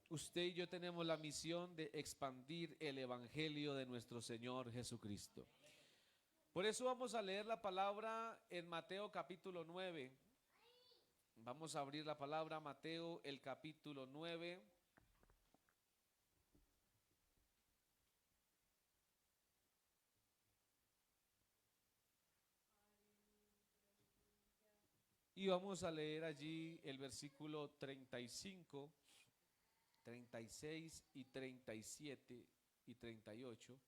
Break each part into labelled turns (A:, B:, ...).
A: usted y yo tenemos la misión de expandir el evangelio de nuestro Señor Jesucristo. Por eso vamos a leer la palabra en Mateo capítulo 9. Vamos a abrir la palabra Mateo el capítulo 9. Y vamos a leer allí el versículo 35, 36 y 37 y 38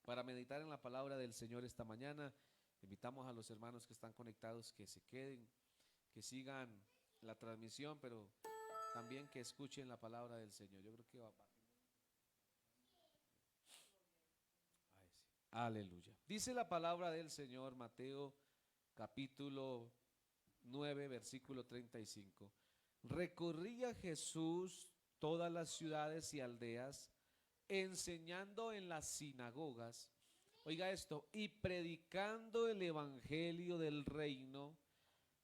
A: para meditar en la palabra del Señor esta mañana. Invitamos a los hermanos que están conectados que se queden, que sigan la transmisión, pero también que escuchen la palabra del Señor. Yo creo que va. Aleluya. Dice la palabra del Señor, Mateo capítulo 9, versículo 35. Recorría Jesús todas las ciudades y aldeas, enseñando en las sinagogas, oiga esto, y predicando el evangelio del reino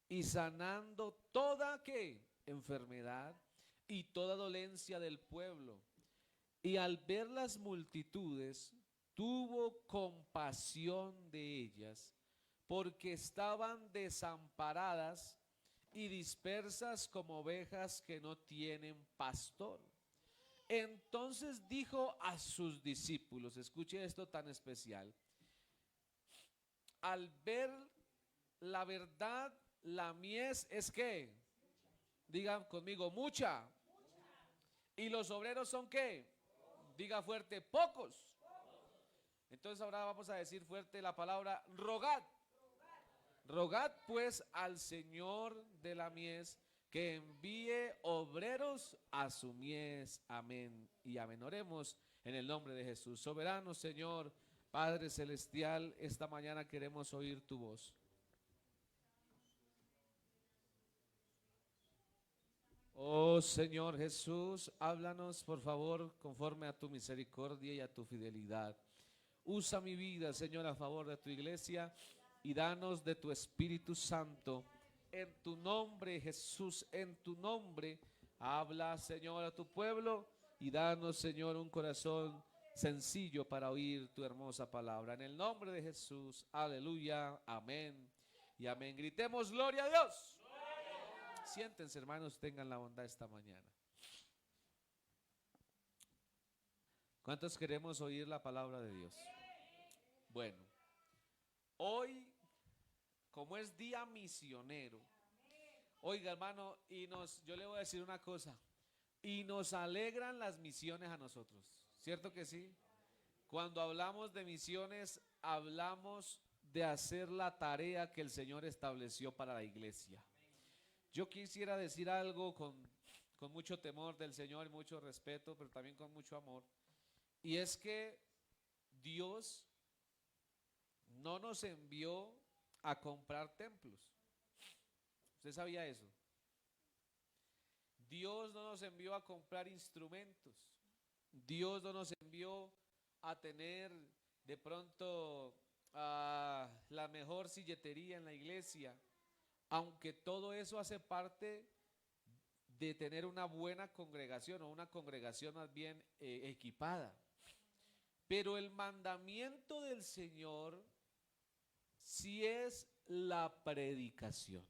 A: y sanando toda ¿qué? Enfermedad y toda dolencia del pueblo. Y al ver las multitudes, tuvo compasión de ellas, porque estaban desamparadas y dispersas como ovejas que no tienen pastor. Entonces dijo a sus discípulos, escuche esto tan especial, al ver la verdad, la mies es que, digan conmigo, mucha. Y los obreros son qué, diga fuerte, pocos. Entonces ahora vamos a decir fuerte la palabra rogad. Rogad pues al Señor de la mies que envíe obreros a su mies. Amén y amén. Oremos en el nombre de Jesús. Soberano Señor, Padre Celestial, esta mañana queremos oír tu voz. Oh Señor Jesús, háblanos por favor conforme a tu misericordia y a tu fidelidad. Usa mi vida, Señor, a favor de tu iglesia y danos de tu Espíritu Santo. En tu nombre, Jesús, en tu nombre, habla, Señor, a tu pueblo y danos, Señor, un corazón sencillo para oír tu hermosa palabra. En el nombre de Jesús, aleluya, amén y amén. Gritemos, gloria a Dios. Siéntense, hermanos, tengan la bondad esta mañana. ¿Cuántos queremos oír la palabra de Dios? Bueno, hoy, como es día misionero, oiga hermano, yo le voy a decir una cosa, y nos alegran las misiones a nosotros, ¿cierto que sí? Cuando hablamos de misiones, hablamos de hacer la tarea que el Señor estableció para la iglesia. Yo quisiera decir algo con mucho temor del Señor y mucho respeto, pero también con mucho amor, y es que Dios no nos envió a comprar templos. ¿Usted sabía eso? Dios no nos envió a comprar instrumentos. Dios no nos envió a tener de pronto la mejor silletería en la iglesia, aunque todo eso hace parte de tener una buena congregación o una congregación más bien equipada. Pero el mandamiento del Señor sí es la predicación.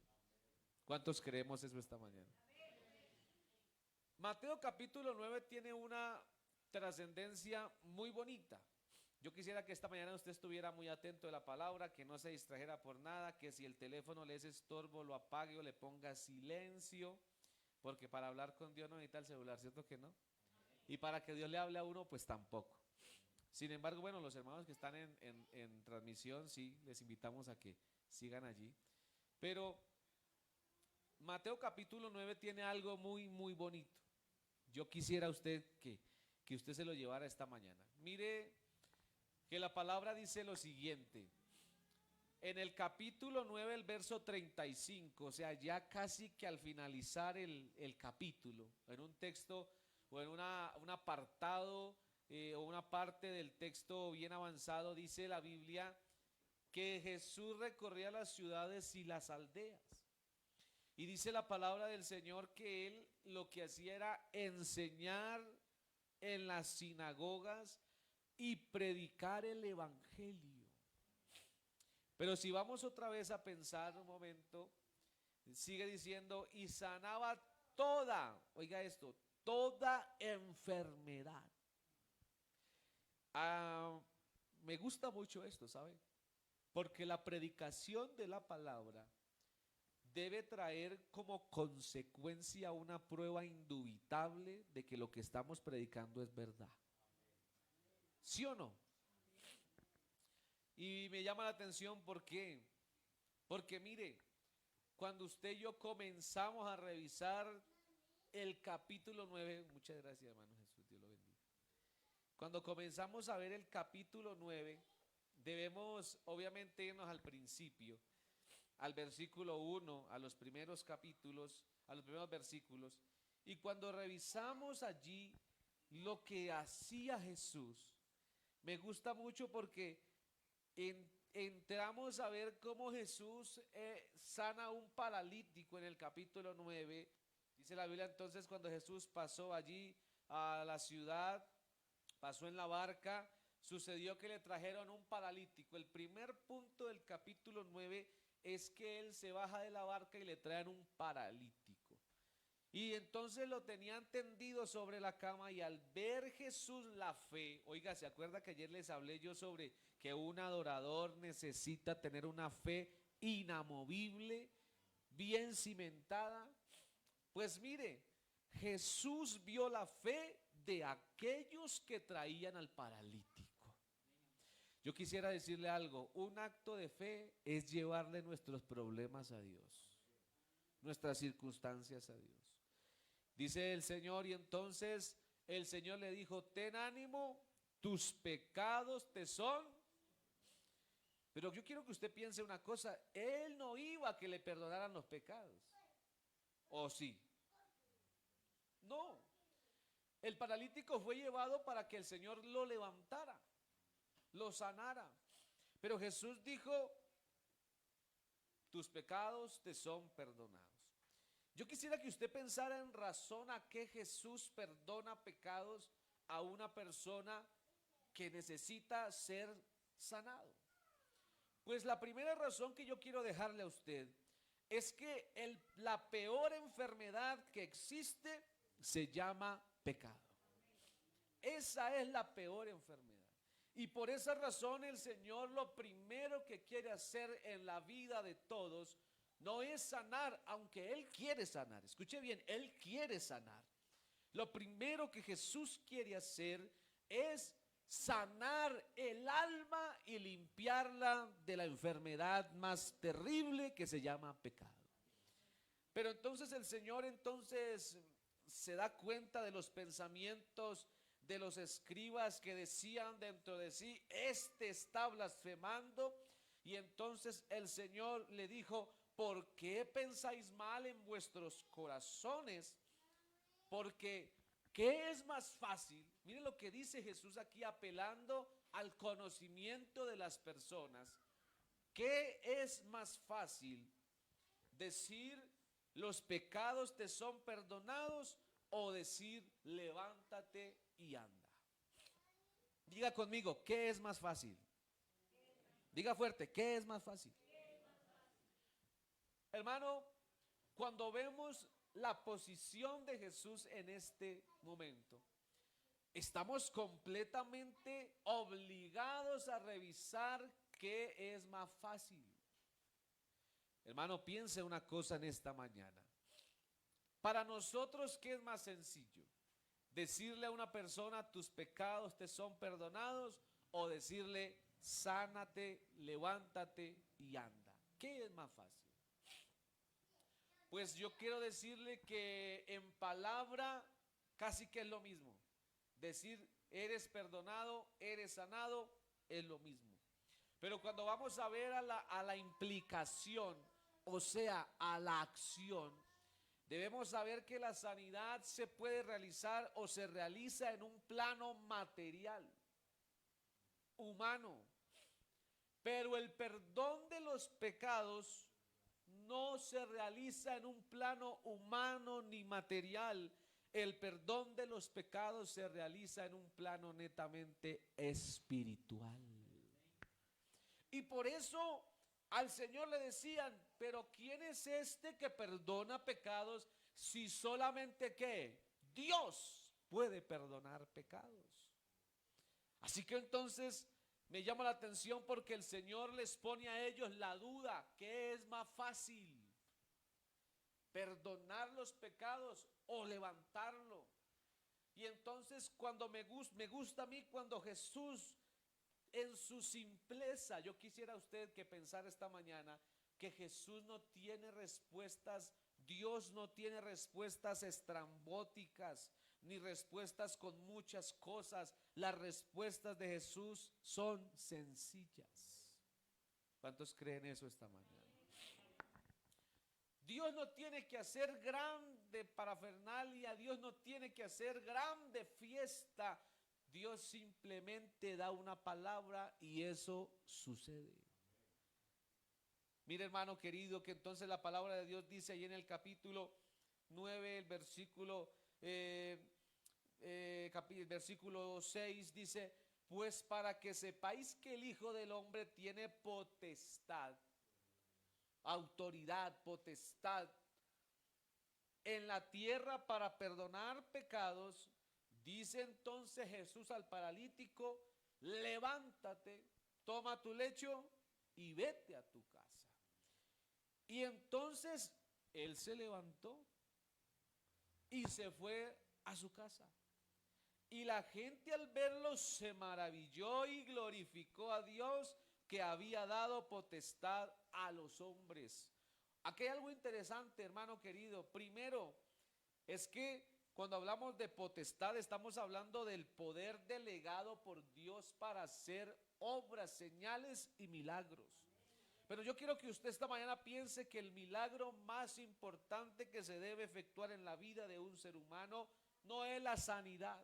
A: ¿Cuántos creemos eso esta mañana? Mateo capítulo 9 tiene una trascendencia muy bonita. Yo quisiera que esta mañana usted estuviera muy atento de la palabra, que no se distrajera por nada, que si el teléfono le es estorbo lo apague o le ponga silencio, porque para hablar con Dios no necesita el celular, ¿cierto que no? Y para que Dios le hable a uno, pues tampoco. Sin embargo, bueno, los hermanos que están en transmisión, sí, les invitamos a que sigan allí. Pero Mateo capítulo 9 tiene algo muy, muy bonito. Yo quisiera que usted se lo llevara esta mañana. Mire que la palabra dice lo siguiente. En el capítulo 9, el verso 35, o sea, ya casi que al finalizar el capítulo, en un texto o en un apartado o una parte del texto bien avanzado, dice la Biblia que Jesús recorría las ciudades y las aldeas. Y dice la palabra del Señor que él lo que hacía era enseñar en las sinagogas y predicar el evangelio. Pero si vamos otra vez a pensar un momento, sigue diciendo, y sanaba toda, oiga esto, toda enfermedad. Me gusta mucho esto, ¿sabe? Porque la predicación de la palabra debe traer como consecuencia una prueba indubitable de que lo que estamos predicando es verdad. ¿Sí o no? Y me llama la atención, ¿por qué? Porque mire, cuando usted y yo comenzamos a revisar el capítulo 9, muchas gracias hermano Jesús, Dios lo bendiga. Cuando comenzamos a ver el capítulo 9, debemos obviamente irnos al principio, al versículo 1, a los primeros capítulos, a los primeros versículos. Y cuando revisamos allí lo que hacía Jesús, me gusta mucho porque entramos a ver cómo Jesús sana a un paralítico en el capítulo 9. Dice la Biblia entonces, cuando Jesús pasó allí a la ciudad, pasó en la barca, sucedió que le trajeron un paralítico. El primer punto del capítulo 9 es que él se baja de la barca y le traen un paralítico. Y entonces lo tenían tendido sobre la cama, y al ver Jesús la fe, oiga, ¿se acuerda que ayer les hablé yo sobre que un adorador necesita tener una fe inamovible, bien cimentada? Pues mire, Jesús vio la fe de aquellos que traían al paralítico. Yo quisiera decirle algo, un acto de fe es llevarle nuestros problemas a Dios, nuestras circunstancias a Dios. Dice el Señor, y entonces el Señor le dijo, ten ánimo, tus pecados te son. Pero yo quiero que usted piense una cosa, Él no iba a que le perdonaran los pecados. ¿O sí? No. El paralítico fue llevado para que el Señor lo levantara, lo sanara. Pero Jesús dijo, tus pecados te son perdonados. Yo quisiera que usted pensara en razón a qué Jesús perdona pecados a una persona que necesita ser sanado. Pues la primera razón que yo quiero dejarle a usted es que la peor enfermedad que existe se llama pecado. Esa es la peor enfermedad. Y por esa razón el Señor lo primero que quiere hacer en la vida de todos no es sanar, aunque Él quiere sanar. Escuche bien, Él quiere sanar. Lo primero que Jesús quiere hacer es sanar el alma y limpiarla de la enfermedad más terrible que se llama pecado. Pero entonces el Señor se da cuenta de los pensamientos de los escribas que decían dentro de sí, este está blasfemando. Y entonces el Señor le dijo, ¿por qué pensáis mal en vuestros corazones? Porque ¿qué es más fácil? Miren lo que dice Jesús aquí, apelando al conocimiento de las personas. ¿Qué es más fácil? ¿Decir los pecados te son perdonados o decir levántate y anda? Diga conmigo, ¿qué es más fácil? Diga fuerte, ¿qué es más fácil? Hermano, cuando vemos la posición de Jesús en este momento, estamos completamente obligados a revisar qué es más fácil. Hermano, piense una cosa en esta mañana. Para nosotros, ¿qué es más sencillo? ¿Decirle a una persona tus pecados te son perdonados o decirle sánate, levántate y anda? ¿Qué es más fácil? Pues yo quiero decirle que en palabra casi que es lo mismo. Decir eres perdonado, eres sanado, es lo mismo. Pero cuando vamos a ver a la implicación, o sea, a la acción, debemos saber que la sanidad se puede realizar o se realiza en un plano material, humano. Pero el perdón de los pecados no se realiza en un plano humano ni material. El perdón de los pecados se realiza en un plano netamente espiritual. Y por eso al Señor le decían, pero ¿quién es este que perdona pecados si solamente qué? Dios puede perdonar pecados. Así que entonces me llama la atención porque el Señor les pone a ellos la duda, ¿qué es más fácil? ¿Perdonar los pecados o levantarlo? Y entonces cuando me gusta a mí cuando Jesús en su simpleza, yo quisiera usted que pensara esta mañana que Jesús no tiene respuestas, Dios no tiene respuestas estrambóticas, ni respuestas con muchas cosas. Las respuestas de Jesús son sencillas. ¿Cuántos creen eso esta mañana? Dios no tiene que hacer grande parafernalia, Dios no tiene que hacer grande fiesta. Dios simplemente da una palabra y eso sucede. Mire, hermano querido, que entonces la palabra de Dios dice ahí en el capítulo 9, el versículo 6 dice, pues para que sepáis que el Hijo del Hombre tiene potestad, autoridad, potestad en la tierra para perdonar pecados. Dice entonces Jesús al paralítico, levántate, toma tu lecho y vete a tu casa. Y entonces él se levantó y se fue a su casa. Y la gente al verlo se maravilló y glorificó a Dios que había dado potestad a los hombres. Aquí hay algo interesante, hermano querido. Primero, es que cuando hablamos de potestad estamos hablando del poder delegado por Dios para hacer obras, señales y milagros. Pero yo quiero que usted esta mañana piense que el milagro más importante que se debe efectuar en la vida de un ser humano no es la sanidad.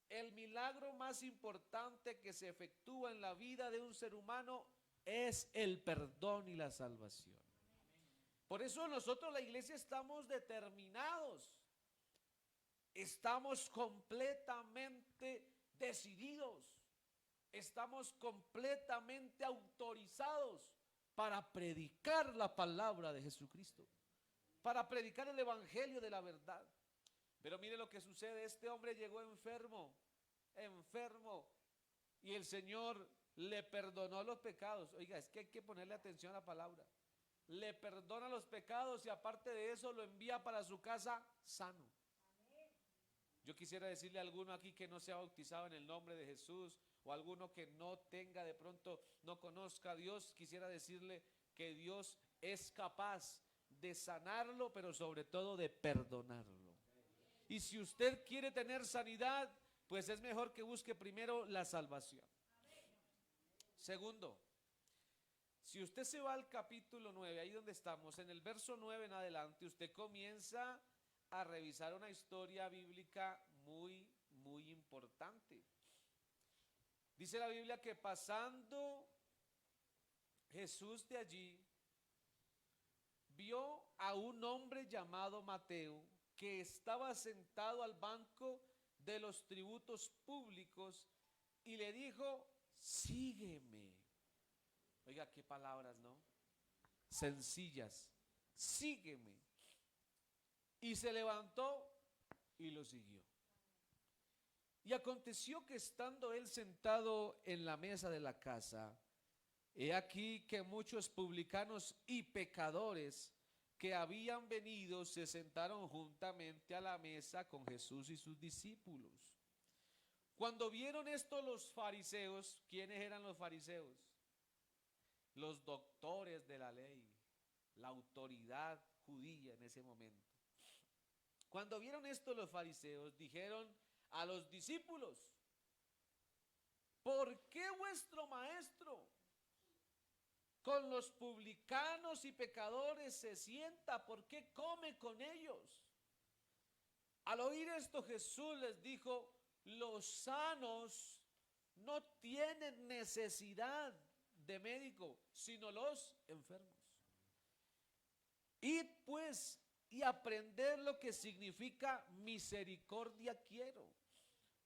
A: El milagro más importante que se efectúa en la vida de un ser humano es el perdón y la salvación. Por eso nosotros la iglesia estamos determinados, estamos completamente decididos, estamos completamente autorizados para predicar la palabra de Jesucristo, para predicar el evangelio de la verdad. Pero mire lo que sucede, este hombre llegó enfermo, y el Señor le perdonó los pecados. Oiga, es que hay que ponerle atención a la palabra. Le perdona los pecados y aparte de eso lo envía para su casa sano. Yo quisiera decirle a alguno aquí que no se ha bautizado en el nombre de Jesús, o alguno que no tenga de pronto, no conozca a Dios, quisiera decirle que Dios es capaz de sanarlo, pero sobre todo de perdonarlo. Y si usted quiere tener sanidad, pues es mejor que busque primero la salvación. Segundo, si usted se va al capítulo 9, ahí donde estamos, en el verso 9 en adelante, usted comienza a revisar una historia bíblica muy, muy importante. Dice la Biblia que pasando Jesús de allí, vio a un hombre llamado Mateo, que estaba sentado al banco de los tributos públicos y le dijo, sígueme. Oiga, qué palabras, ¿no? Sencillas, sígueme. Y se levantó y lo siguió. Y aconteció que estando él sentado en la mesa de la casa, he aquí que muchos publicanos y pecadores que habían venido se sentaron juntamente a la mesa con Jesús y sus discípulos. Cuando vieron esto los fariseos, ¿quiénes eran los fariseos? Los doctores de la ley, la autoridad judía en ese momento. Cuando vieron esto los fariseos, dijeron a los discípulos, ¿por qué vuestro maestro con los publicanos y pecadores se sienta? ¿Por qué come con ellos? Al oír esto Jesús les dijo, los sanos no tienen necesidad de médico, sino los enfermos. es y aprender lo que significa misericordia quiero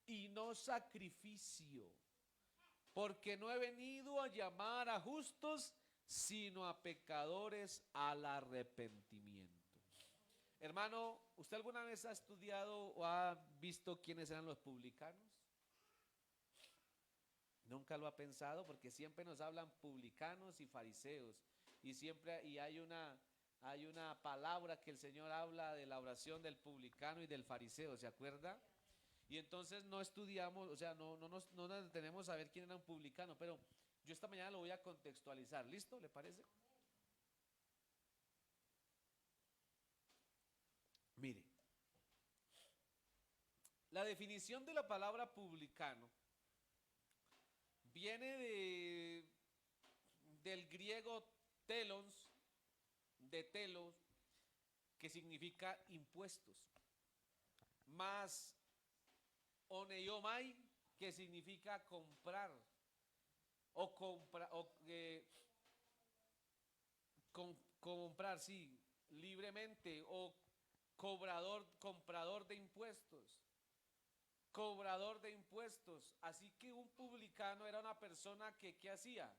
A: y no sacrificio, porque no he venido a llamar a justos, sino a pecadores al arrepentimiento. Hermano, ¿usted alguna vez ha estudiado o ha visto quiénes eran los publicanos? Nunca lo ha pensado, porque siempre nos hablan publicanos y fariseos, y siempre hay una palabra que el Señor habla de la oración del publicano y del fariseo, ¿se acuerda? Y entonces no estudiamos, o sea, no nos detenemos a ver quién era un publicano, pero yo esta mañana lo voy a contextualizar. ¿Listo? ¿Le parece? Mire, la definición de la palabra publicano viene del griego telos, de telos, que significa impuestos, más oneiomai, que significa comprar, o comprar, sí, libremente, o comprador de impuestos, cobrador de impuestos. Así que un publicano era una persona que, ¿qué hacía?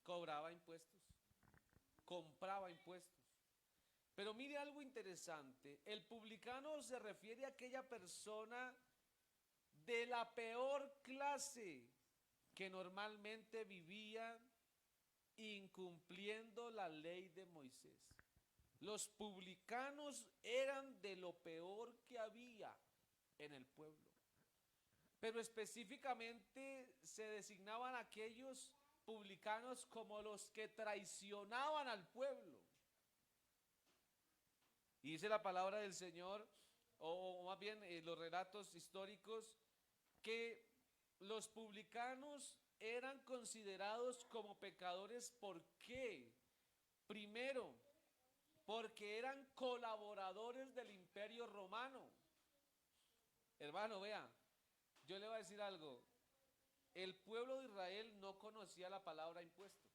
A: Cobraba impuestos, compraba impuestos. Pero mire algo interesante, el publicano se refiere a aquella persona de la peor clase que normalmente vivía incumpliendo la ley de Moisés. Los publicanos eran de lo peor que había en el pueblo. Pero específicamente se designaban aquellos publicanos como los que traicionaban al pueblo. Y dice la palabra del Señor, o más bien los relatos históricos, que los publicanos eran considerados como pecadores. ¿Por qué? Primero, porque eran colaboradores del Imperio Romano. Hermano, vea, yo le voy a decir algo. El pueblo de Israel no conocía la palabra impuesto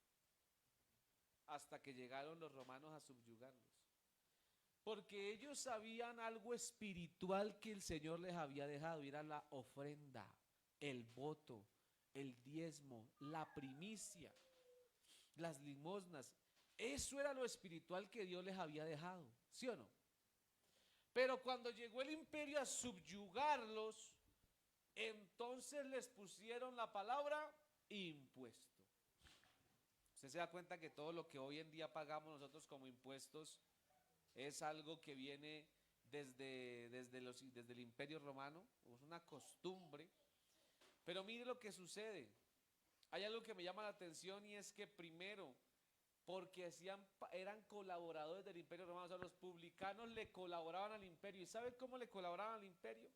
A: hasta que llegaron los romanos a subyugarlos. Porque ellos sabían algo espiritual que el Señor les había dejado, y era la ofrenda, el voto, el diezmo, la primicia, las limosnas. Eso era lo espiritual que Dios les había dejado, ¿sí o no? Pero cuando llegó el imperio a subyugarlos, entonces les pusieron la palabra impuesto. Usted se da cuenta que todo lo que hoy en día pagamos nosotros como impuestos es algo que viene desde el Imperio Romano, es una costumbre. Pero mire lo que sucede. Hay algo que me llama la atención, y es que primero, porque eran colaboradores del Imperio Romano, o sea, los publicanos le colaboraban al imperio. ¿Y sabe cómo le colaboraban al imperio?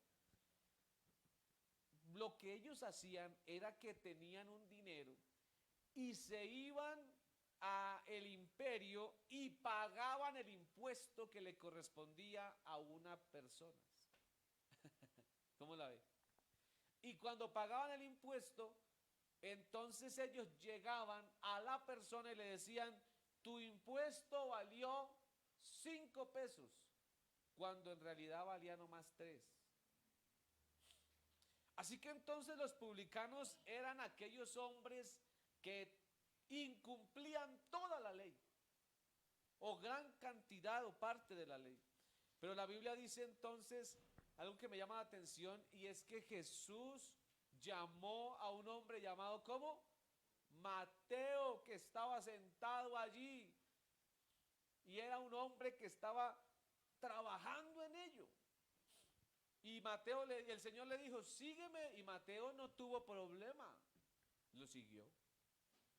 A: Lo que ellos hacían era que tenían un dinero y se iban a el imperio y pagaban el impuesto que le correspondía a una persona. ¿Cómo la ve? Y cuando pagaban el impuesto, entonces ellos llegaban a la persona y le decían: tu impuesto valió 5 pesos, cuando en realidad valía nomás 3. Así que entonces los publicanos eran aquellos hombres que incumplían toda la ley, o gran cantidad o parte de la ley. Pero la Biblia dice entonces algo que me llama la atención, y es que Jesús llamó a un hombre llamado ¿cómo? Mateo, que estaba sentado allí, y era un hombre que estaba trabajando en ello. Y el Señor le dijo: sígueme, y Mateo no tuvo problema, lo siguió.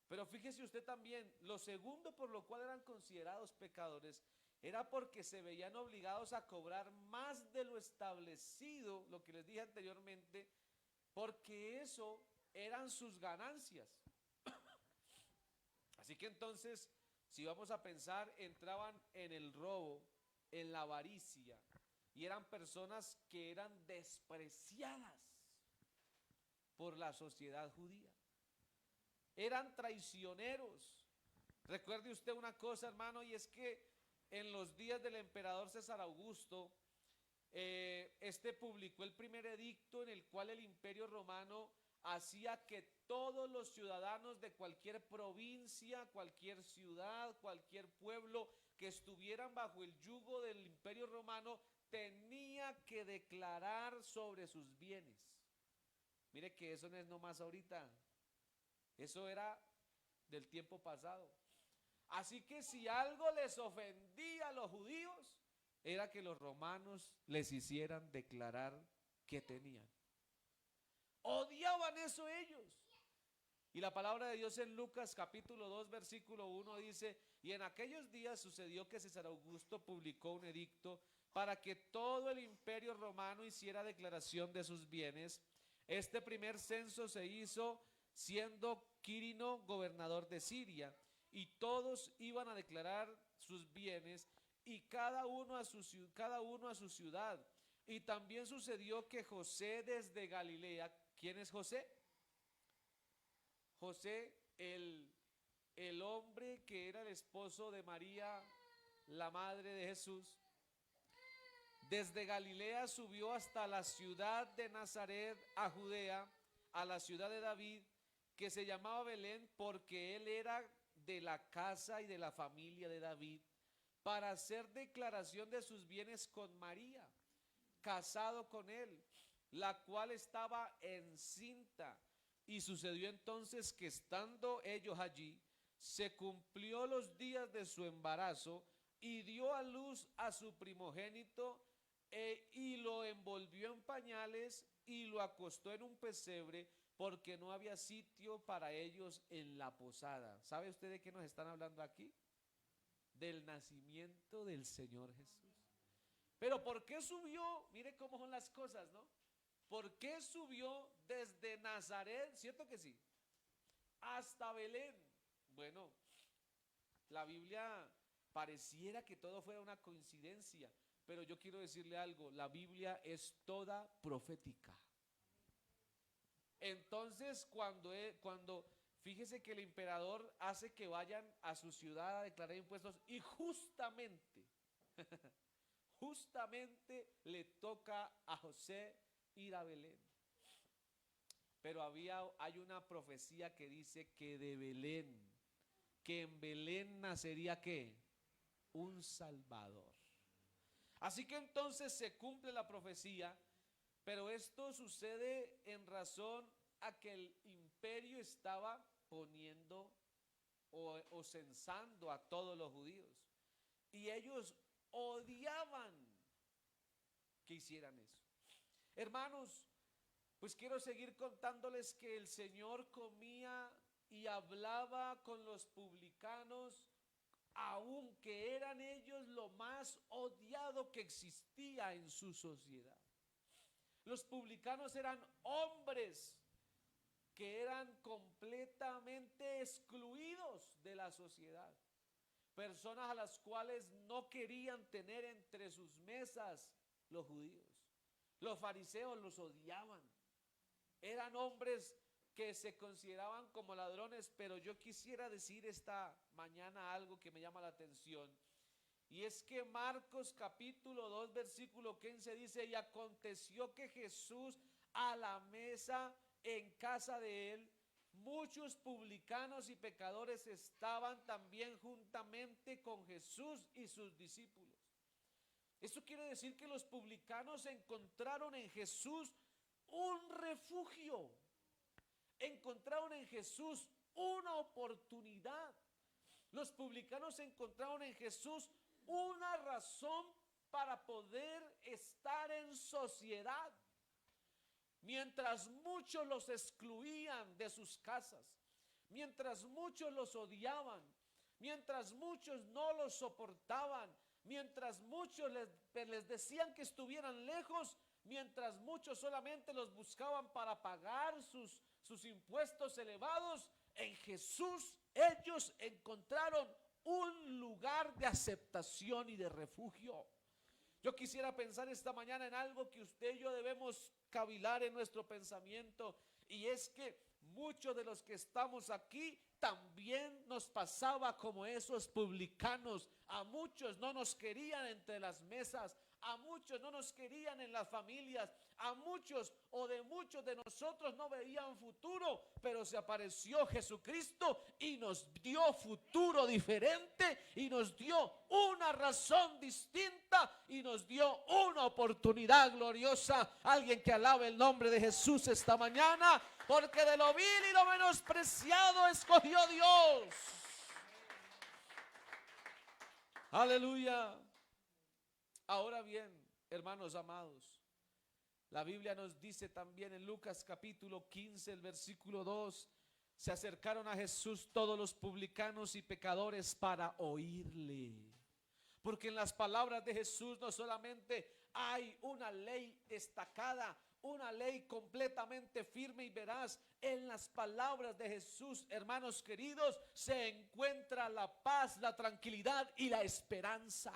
A: Pero fíjese usted también, lo segundo por lo cual eran considerados pecadores era porque se veían obligados a cobrar más de lo establecido, lo que les dije anteriormente, porque eso eran sus ganancias. Así que entonces, si vamos a pensar, entraban en el robo, en la avaricia, y eran personas que eran despreciadas por la sociedad judía. Eran traicioneros. Recuerde usted una cosa, hermano, y es que en los días del emperador César Augusto, este publicó el primer edicto en el cual el Imperio Romano hacía que todos los ciudadanos de cualquier provincia, cualquier ciudad, cualquier pueblo que estuvieran bajo el yugo del Imperio Romano tenía que declarar sobre sus bienes. Mire que eso no es nomás ahorita, eso era del tiempo pasado. Así que si algo les ofendía a los judíos, era que los romanos les hicieran declarar que tenían. Odiaban eso ellos. Y la palabra de Dios en Lucas capítulo 2 versículo 1 dice: y en aquellos días sucedió que César Augusto publicó un edicto para que todo el imperio romano hiciera declaración de sus bienes. Este primer censo se hizo siendo Quirino gobernador de Siria, y todos iban a declarar sus bienes, y cada uno a su ciudad. Y también sucedió que José desde Galilea, ¿quién es José? José, el hombre que era el esposo de María, la madre de Jesús, desde Galilea subió hasta la ciudad de Nazaret, a Judea, a la ciudad de David, que se llamaba Belén, porque él era de la casa y de la familia de David, para hacer declaración de sus bienes con María, casado con él, la cual estaba encinta. Y sucedió entonces que estando ellos allí, se cumplió los días de su embarazo, y dio a luz a su primogénito, y lo envolvió en pañales y lo acostó en un pesebre, porque no había sitio para ellos en la posada. ¿Sabe usted de qué nos están hablando aquí? Del nacimiento del Señor Jesús. Pero ¿por qué subió? Mire cómo son las cosas, ¿no? ¿Por qué subió desde Nazaret, cierto que sí, hasta Belén? Bueno, la Biblia pareciera que todo fuera una coincidencia, pero yo quiero decirle algo: la Biblia es toda profética. Entonces, cuando fíjese que el emperador hace que vayan a su ciudad a declarar impuestos, y justamente le toca a José ir a Belén. Pero hay una profecía que dice que de Belén, que en Belén nacería ¿qué? Un Salvador. Así que entonces se cumple la profecía, pero esto sucede en razón a que el imperio estaba poniendo o censando a todos los judíos, y ellos odiaban que hicieran eso. Hermanos, pues quiero seguir contándoles que el Señor comía y hablaba con los publicanos, aunque eran ellos lo más odiado que existía en su sociedad. Los publicanos eran hombres que eran completamente excluidos de la sociedad, personas a las cuales no querían tener entre sus mesas los judíos. Los fariseos los odiaban. Eran hombres que se consideraban como ladrones. Pero yo quisiera decir esta mañana algo que me llama la atención, y es que Marcos capítulo 2 versículo 15 dice: y aconteció que Jesús a la mesa en casa de él, muchos publicanos y pecadores estaban también juntamente con Jesús y sus discípulos. Esto quiere decir que los publicanos encontraron en Jesús un refugio, encontraron en Jesús una oportunidad. Los publicanos encontraron en Jesús una razón para poder estar en sociedad. Mientras muchos los excluían de sus casas, mientras muchos los odiaban, mientras muchos no los soportaban, mientras muchos les decían que estuvieran lejos, mientras muchos solamente los buscaban para pagar sus impuestos elevados, en Jesús ellos encontraron un lugar de aceptación y de refugio. Yo quisiera pensar esta mañana en algo que usted y yo debemos cavilar en nuestro pensamiento, y es que muchos de los que estamos aquí también nos pasaba como esos publicanos. A muchos no nos querían entre las mesas, a muchos no nos querían en las familias, a muchos o de muchos de nosotros no veían futuro, pero se apareció Jesucristo y nos dio futuro diferente y nos dio una razón distinta y nos dio una oportunidad gloriosa. Alguien que alabe el nombre de Jesús esta mañana, porque de lo vil y lo menospreciado escogió Dios. Aleluya. Ahora bien, hermanos amados, la Biblia nos dice también en Lucas capítulo 15, el versículo 2, se acercaron a Jesús todos los publicanos y pecadores para oírle. Porque en las palabras de Jesús no solamente hay una ley destacada, una ley completamente firme y veraz. En las palabras de Jesús, hermanos queridos, se encuentra la paz, la tranquilidad y la esperanza.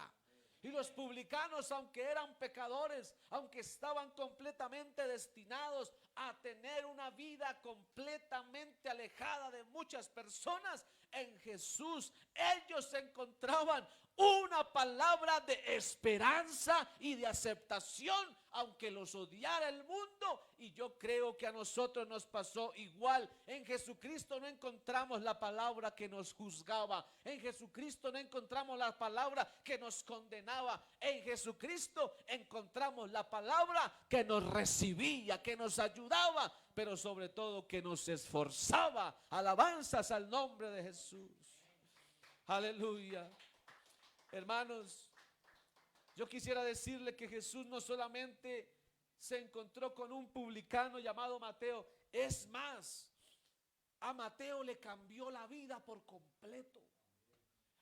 A: Y los publicanos, aunque eran pecadores, aunque estaban completamente destinados a tener una vida completamente alejada de muchas personas, en Jesús ellos encontraban una palabra de esperanza y de aceptación, aunque los odiara el mundo. Y yo creo que a nosotros nos pasó igual. En Jesucristo no encontramos la palabra que nos juzgaba, en Jesucristo no encontramos la palabra que nos condenaba, en Jesucristo encontramos la palabra que nos recibía, que nos ayudaba, pero sobre todo que nos esforzaba. Alabanzas al nombre de Jesús. Aleluya. Hermanos, yo quisiera decirle que Jesús no solamente se encontró con un publicano llamado Mateo, es más, a Mateo le cambió la vida por completo.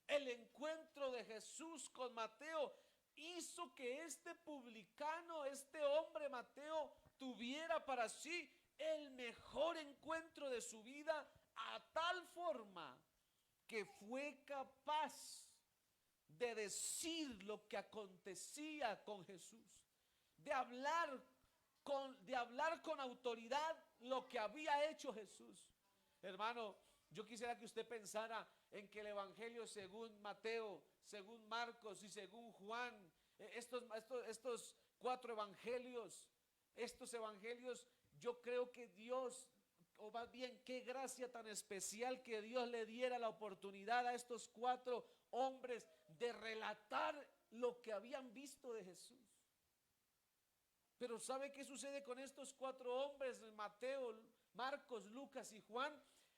A: El encuentro de Jesús con Mateo hizo que este publicano, este hombre Mateo, tuviera para sí el mejor encuentro de su vida, a tal forma que fue capaz de decir lo que acontecía con Jesús, de hablar con autoridad lo que había hecho Jesús. Hermano, yo quisiera que usted pensara en que el evangelio según Mateo, según Marcos y según Juan, estos cuatro evangelios, yo creo que Dios, o más bien qué gracia tan especial que Dios le diera la oportunidad a estos cuatro hombres de relatar lo que habían visto de Jesús. Pero ¿sabe qué sucede con estos cuatro hombres? Mateo, Marcos, Lucas y Juan.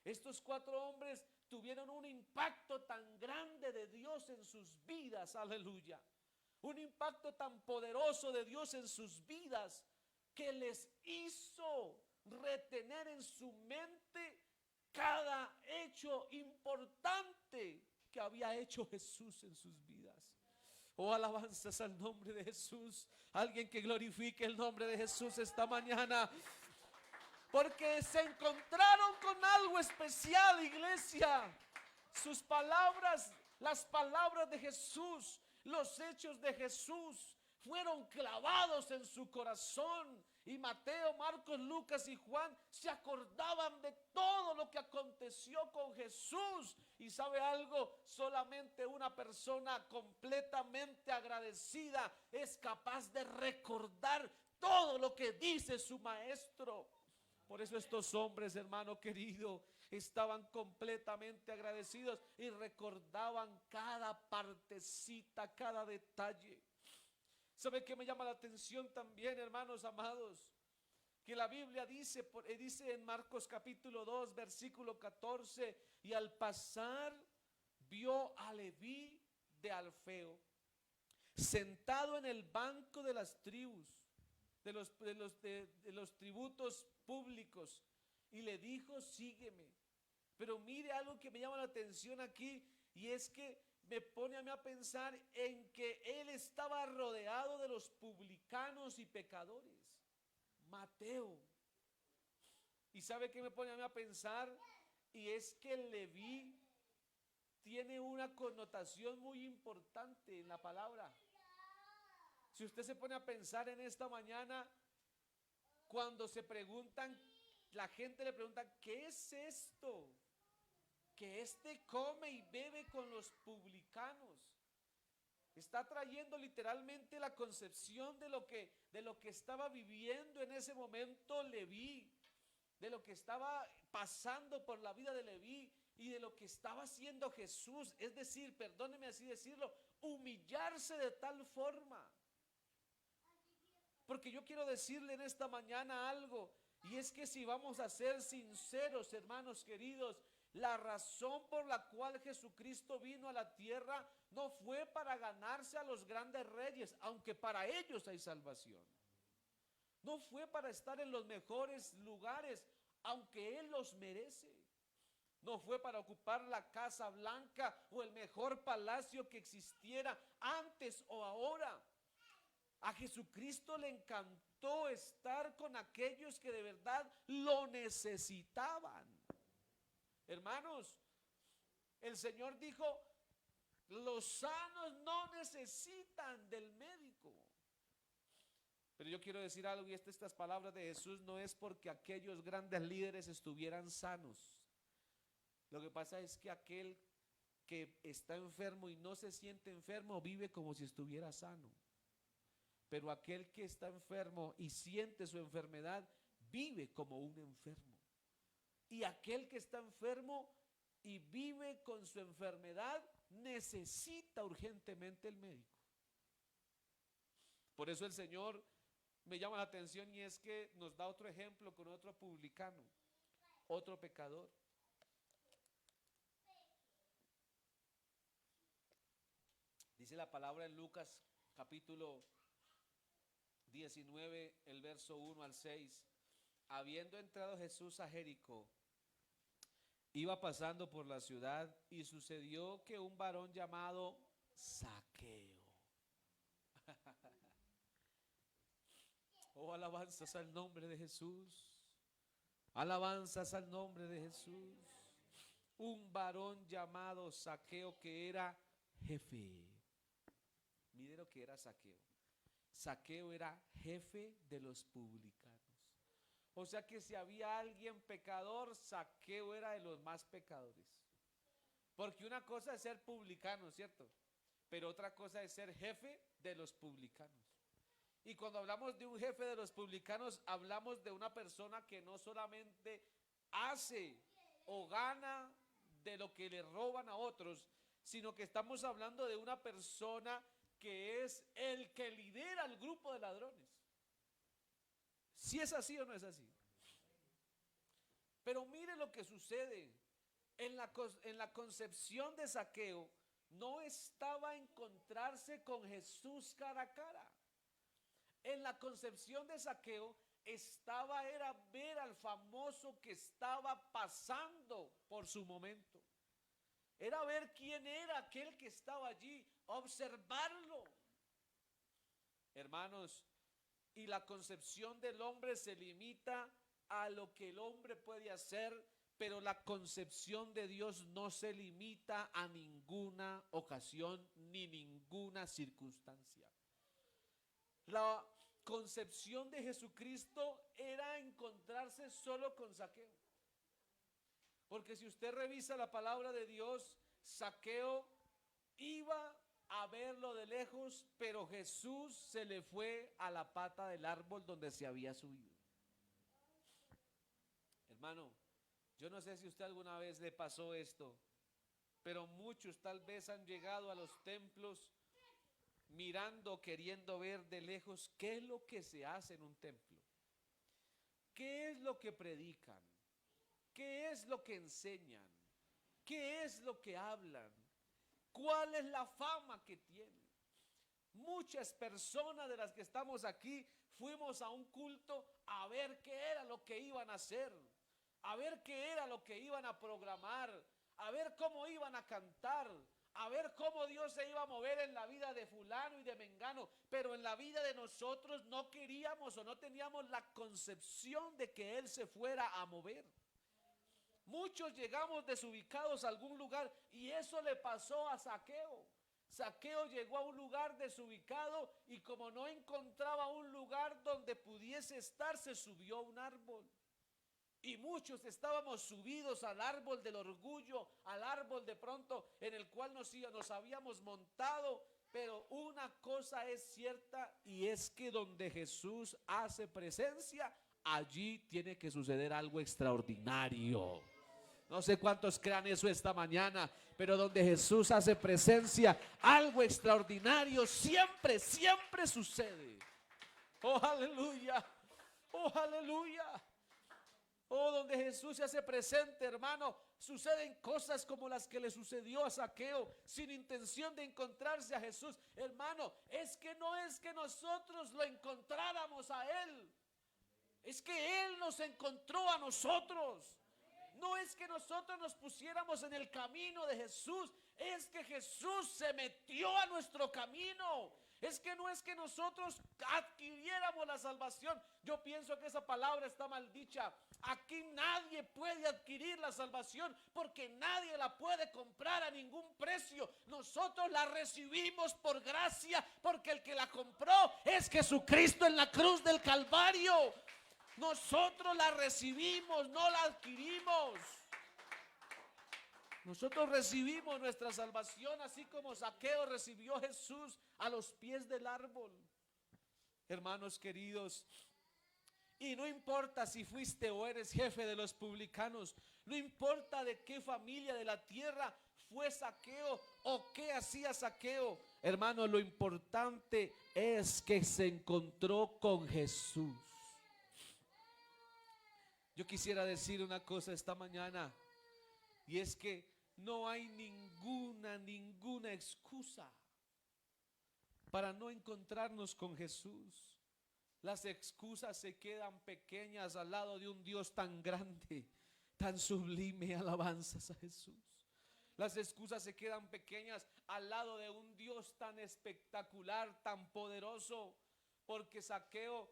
A: Estos cuatro hombres tuvieron un impacto tan grande de Dios en sus vidas, aleluya. Un impacto tan poderoso de Dios en sus vidas que les hizo retener en su mente cada hecho importante que había hecho Jesús en sus vidas. Oh, alabanzas al nombre de Jesús. Alguien que glorifique el nombre de Jesús esta mañana, porque se encontraron con algo especial, iglesia. Sus palabras, las palabras de Jesús, los hechos de Jesús fueron clavados en su corazón. Y Mateo, Marcos, Lucas y Juan se acordaban de todo lo que aconteció con Jesús. Y sabe algo, solamente una persona completamente agradecida es capaz de recordar todo lo que dice su maestro. Por eso estos hombres, hermano querido, estaban completamente agradecidos y recordaban cada partecita, cada detalle. ¿Sabe qué me llama la atención también, hermanos amados? Que la Biblia dice en Marcos capítulo 2, versículo 14, y al pasar vio a Leví de Alfeo sentado en el banco de las tribus, de los tributos públicos, y le dijo: sígueme. Pero mire algo que me llama la atención aquí, y es que me pone a mí a pensar en que él estaba rodeado de los publicanos y pecadores, Mateo. ¿Y sabe qué me pone a mí a pensar? Y es que Leví tiene una connotación muy importante en la palabra. Si usted se pone a pensar en esta mañana, cuando se preguntan, la gente le pregunta: ¿qué es esto? que éste come y bebe con los publicanos. Está trayendo literalmente la concepción de lo que estaba viviendo en ese momento Leví, de lo que estaba pasando por la vida de Leví y de lo que estaba haciendo Jesús. Es decir, perdóneme así decirlo, humillarse de tal forma. Porque yo quiero decirle en esta mañana algo, y es que si vamos a ser sinceros, hermanos queridos, la razón por la cual Jesucristo vino a la tierra no fue para ganarse a los grandes reyes, aunque para ellos hay salvación. No fue para estar en los mejores lugares, aunque Él los merece. No fue para ocupar la Casa Blanca o el mejor palacio que existiera antes o ahora. A Jesucristo le encantó estar con aquellos que de verdad lo necesitaban. Hermanos, el Señor dijo, los sanos no necesitan del médico. Pero yo quiero decir algo, y estas palabras de Jesús no es porque aquellos grandes líderes estuvieran sanos. Lo que pasa es que aquel que está enfermo y no se siente enfermo vive como si estuviera sano. Pero aquel que está enfermo y siente su enfermedad vive como un enfermo. Y aquel que está enfermo y vive con su enfermedad necesita urgentemente el médico. Por eso el Señor me llama la atención, y es que nos da otro ejemplo con otro publicano, otro pecador. Dice la palabra en Lucas capítulo 19, el verso 1 al 6. Habiendo entrado Jesús a Jericó, iba pasando por la ciudad, y sucedió que un varón llamado Zaqueo. Oh, alabanzas al nombre de Jesús. Alabanzas al nombre de Jesús. Un varón llamado Zaqueo, que era jefe. Mire lo que era Zaqueo. Zaqueo era jefe de los publicanos. O sea que si había alguien pecador, Zaqueo era de los más pecadores. Porque una cosa es ser publicano, ¿cierto? Pero otra cosa es ser jefe de los publicanos. Y cuando hablamos de un jefe de los publicanos, hablamos de una persona que no solamente hace o gana de lo que le roban a otros, sino que estamos hablando de una persona que es el que lidera el grupo de ladrones. Si es así o no es así. Pero mire lo que sucede. En la concepción de Zaqueo no estaba encontrarse con Jesús cara a cara. En la concepción de Zaqueo era ver al famoso que estaba pasando por su momento. Era ver quién era aquel que estaba allí, observarlo. Hermanos, y la concepción del hombre se limita a lo que el hombre puede hacer, pero la concepción de Dios no se limita a ninguna ocasión ni ninguna circunstancia. La concepción de Jesucristo era encontrarse solo con Zaqueo. Porque si usted revisa la palabra de Dios, Zaqueo iba a verlo de lejos, pero Jesús se le fue a la pata del árbol donde se había subido. Hermano, yo no sé si usted alguna vez le pasó esto, pero muchos tal vez han llegado a los templos mirando, queriendo ver de lejos qué es lo que se hace en un templo, qué es lo que predican, qué es lo que enseñan, qué es lo que hablan, cuál es la fama que tienen. Muchas personas de las que estamos aquí fuimos a un culto a ver qué era lo que iban a hacer, a ver qué era lo que iban a programar, a ver cómo iban a cantar, a ver cómo Dios se iba a mover en la vida de fulano y de mengano, pero en la vida de nosotros no queríamos o no teníamos la concepción de que Él se fuera a mover. Muchos llegamos desubicados a algún lugar, y eso le pasó a Zaqueo. Zaqueo llegó a un lugar desubicado, y como no encontraba un lugar donde pudiese estar, se subió a un árbol. Y muchos estábamos subidos al árbol del orgullo, al árbol de pronto en el cual nos habíamos montado. Pero una cosa es cierta, y es que donde Jesús hace presencia, allí tiene que suceder algo extraordinario. No sé cuántos crean eso esta mañana, pero donde Jesús hace presencia, algo extraordinario siempre, siempre sucede. Oh, aleluya. Oh, aleluya. Oh, donde Jesús se hace presente, hermano, suceden cosas como las que le sucedió a Zaqueo, sin intención de encontrarse a Jesús. Hermano, es que no es que nosotros lo encontráramos a Él, es que Él nos encontró a nosotros. No es que nosotros nos pusiéramos en el camino de Jesús, es que Jesús se metió a nuestro camino. Es que no es que nosotros adquiriéramos la salvación. Yo pienso que esa palabra está mal dicha. Aquí nadie puede adquirir la salvación porque nadie la puede comprar a ningún precio. Nosotros la recibimos por gracia, porque el que la compró es Jesucristo en la cruz del Calvario. Nosotros la recibimos, no la adquirimos. Nosotros recibimos nuestra salvación así como Zaqueo recibió a Jesús a los pies del árbol. Hermanos queridos, y no importa si fuiste o eres jefe de los publicanos, no importa de qué familia de la tierra fue Zaqueo o qué hacía Zaqueo, hermano, lo importante es que se encontró con Jesús. Yo quisiera decir una cosa esta mañana, y es que no hay ninguna excusa para no encontrarnos con Jesús. Las excusas se quedan pequeñas al lado de un Dios tan grande, tan sublime. Alabanzas a Jesús. Las excusas se quedan pequeñas al lado de un Dios tan espectacular, tan poderoso. Porque Zaqueo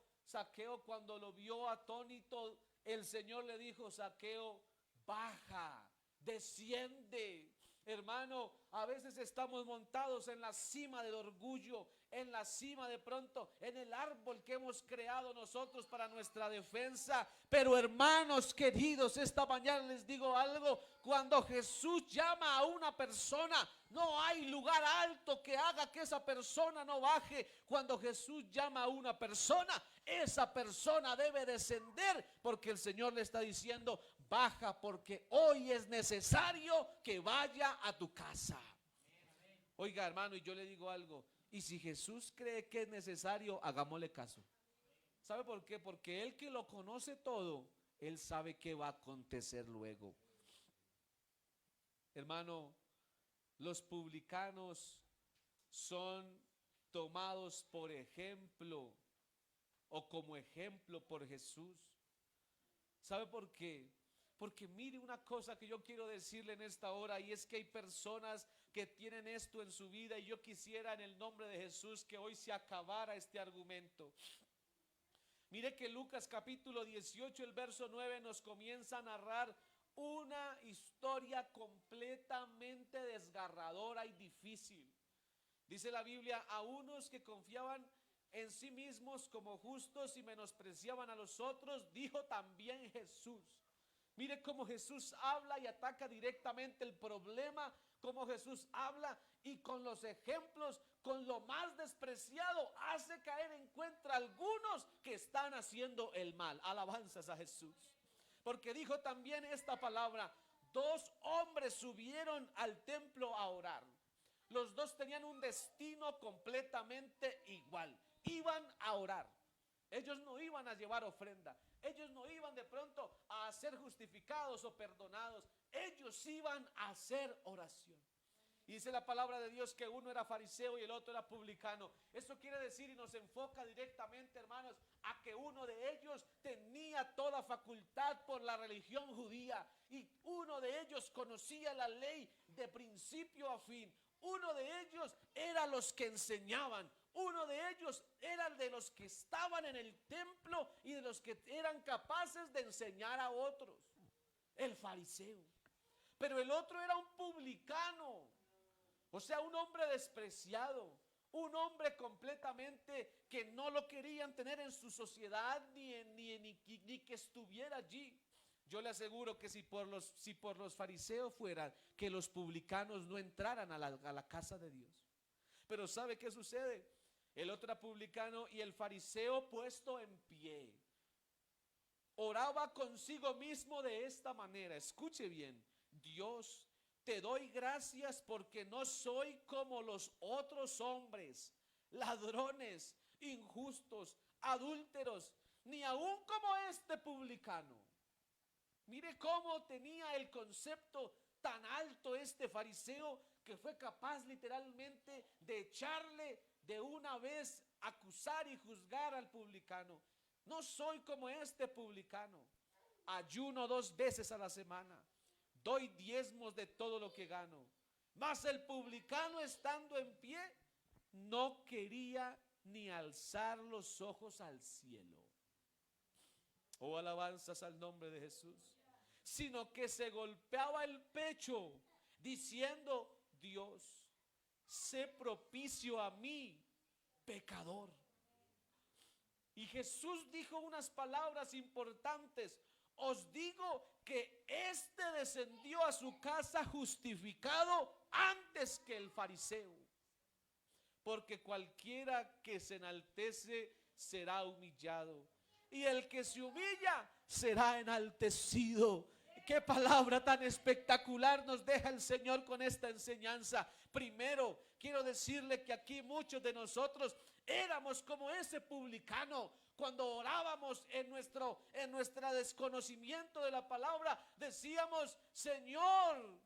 A: cuando lo vio atónito, el Señor le dijo: Zaqueo, baja, desciende. Hermano, a veces estamos montados en la cima del orgullo, en la cima de pronto, en el árbol que hemos creado nosotros para nuestra defensa. Pero hermanos queridos, esta mañana les digo algo: cuando Jesús llama a una persona, no hay lugar alto que haga que esa persona no baje. Cuando Jesús llama a una persona, esa persona debe descender, porque el Señor le está diciendo: baja, porque hoy es necesario que vaya a tu casa. Oiga, hermano, y yo le digo algo: y si Jesús cree que es necesario, hagámosle caso. ¿Sabe por qué? Porque Él, que lo conoce todo, Él sabe qué va a acontecer luego. Hermano, los publicanos son tomados por ejemplo o como ejemplo por Jesús. ¿Sabe por qué? Porque mire una cosa que yo quiero decirle en esta hora, y es que hay personas que tienen esto en su vida, y yo quisiera en el nombre de Jesús que hoy se acabara este argumento. Mire que Lucas capítulo 18, el verso 9 nos comienza a narrar una historia completamente desgarradora y difícil. Dice la Biblia: a unos que confiaban en sí mismos como justos y menospreciaban a los otros, dijo también Jesús. Mire cómo Jesús habla y ataca directamente el problema, cómo Jesús habla y con los ejemplos, con lo más despreciado, hace caer en cuenta a algunos que están haciendo el mal. Alabanzas a Jesús. Porque dijo también esta palabra: dos hombres subieron al templo a orar. Los dos tenían un destino completamente igual. Iban a orar. Ellos no iban a llevar ofrenda. Ellos no iban de pronto a ser justificados o perdonados. Ellos iban a hacer oración. Y dice la palabra de Dios que uno era fariseo y el otro era publicano. Eso quiere decir, y nos enfoca directamente, hermanos, a que uno de ellos tenía toda facultad por la religión judía, y uno de ellos conocía la ley de principio a fin. Uno de ellos era los que enseñaban. Uno de ellos era el de los que estaban en el templo y de los que eran capaces de enseñar a otros. El fariseo. Pero el otro era un publicano. O sea, un hombre despreciado, un hombre completamente que no lo querían tener en su sociedad ni que estuviera allí. Yo le aseguro que si por los fariseos fueran, que los publicanos no entraran a la casa de Dios. Pero ¿sabe qué sucede? El otro era publicano y el fariseo, puesto en pie, oraba consigo mismo de esta manera. Escuche bien: Dios, te doy gracias porque no soy como los otros hombres, ladrones, injustos, adúlteros, ni aún como este publicano. Mire cómo tenía el concepto tan alto este fariseo, que fue capaz literalmente de echarle de una vez, acusar y juzgar al publicano. No soy como este publicano. Ayuno 2 veces a la semana. Doy diezmos de todo lo que gano. Mas el publicano, estando en pie, no quería ni alzar los ojos al cielo. Oh, alabanzas al nombre de Jesús. Sino que se golpeaba el pecho, diciendo: Dios, sé propicio a mí, pecador. Y Jesús dijo unas palabras importantes: os digo que éste descendió a su casa justificado antes que el fariseo. Porque cualquiera que se enaltece será humillado, y el que se humilla será enaltecido. Qué palabra tan espectacular nos deja el Señor con esta enseñanza. Primero, quiero decirle que aquí muchos de nosotros éramos como ese publicano. Cuando orábamos en nuestro desconocimiento de la palabra, decíamos: Señor,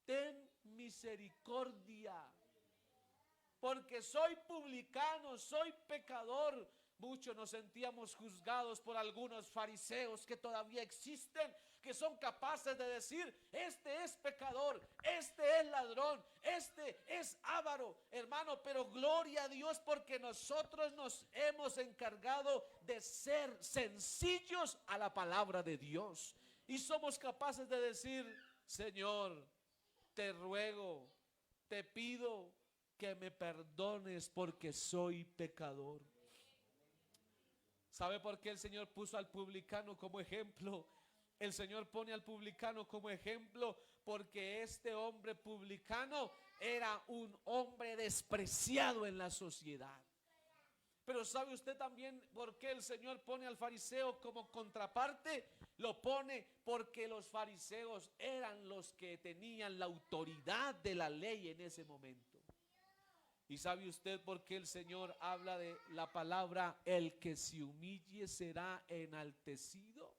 A: ten misericordia, porque soy publicano, soy pecador. Muchos nos sentíamos juzgados por algunos fariseos que todavía existen, que son capaces de decir: este es pecador, este es ladrón, este es avaro. Hermano, pero gloria a Dios, porque nosotros nos hemos encargado de ser sencillos a la palabra de Dios. Y somos capaces de decir: Señor, te ruego, te pido que me perdones porque soy pecador. ¿Sabe por qué el Señor puso al publicano como ejemplo? El Señor pone al publicano como ejemplo porque este hombre publicano era un hombre despreciado en la sociedad. Pero ¿sabe usted también por qué el Señor pone al fariseo como contraparte? Lo pone porque los fariseos eran los que tenían la autoridad de la ley en ese momento. ¿Y sabe usted por qué el Señor habla de la palabra: el que se humille será enaltecido?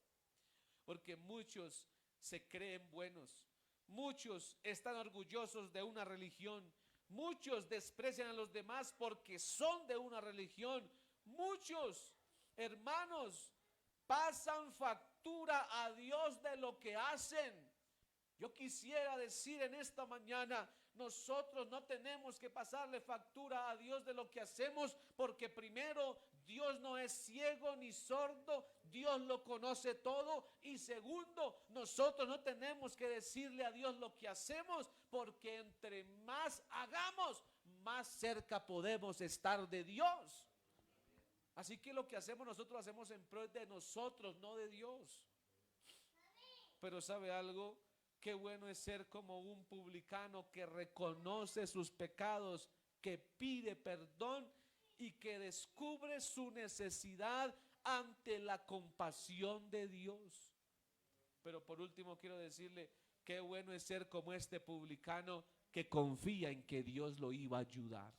A: Porque muchos se creen buenos, muchos están orgullosos de una religión, muchos desprecian a los demás porque son de una religión, muchos, hermanos, pasan factura a Dios de lo que hacen. Yo quisiera decir en esta mañana: nosotros no tenemos que pasarle factura a Dios de lo que hacemos, porque primero, Dios no es ciego ni sordo, Dios lo conoce todo. Y segundo, nosotros no tenemos que decirle a Dios lo que hacemos, porque entre más hagamos, más cerca podemos estar de Dios. Así que lo que hacemos nosotros lo hacemos en pro de nosotros, no de Dios. Pero ¿sabe algo? Qué bueno es ser como un publicano que reconoce sus pecados, que pide perdón y que descubre su necesidad ante la compasión de Dios. Pero por último quiero decirle, qué bueno es ser como este publicano que confía en que Dios lo iba a ayudar.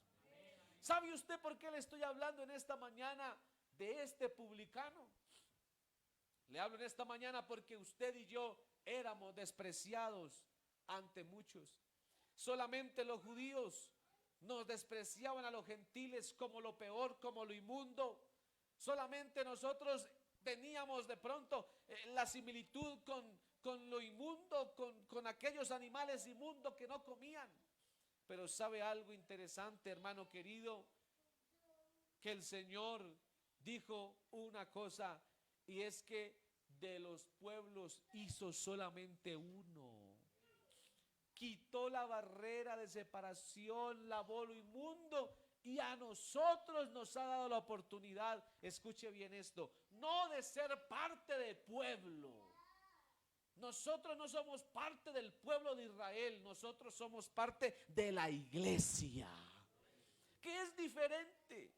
A: ¿Sabe usted por qué le estoy hablando en esta mañana de este publicano? Le hablo en esta mañana porque usted y yo éramos despreciados ante muchos. Solamente los judíos nos despreciaban a los gentiles como lo peor, como lo inmundo. Solamente nosotros teníamos de pronto la similitud con lo inmundo, con aquellos animales inmundos que no comían. Pero ¿sabe algo interesante, hermano querido? Que el Señor dijo una cosa, y es que de los pueblos hizo solamente uno. Quitó la barrera de separación, lavó lo inmundo, y a nosotros nos ha dado la oportunidad, escuche bien esto, no de ser parte del pueblo, Nosotros no somos parte del pueblo de Israel, nosotros somos parte de la iglesia, que es diferente.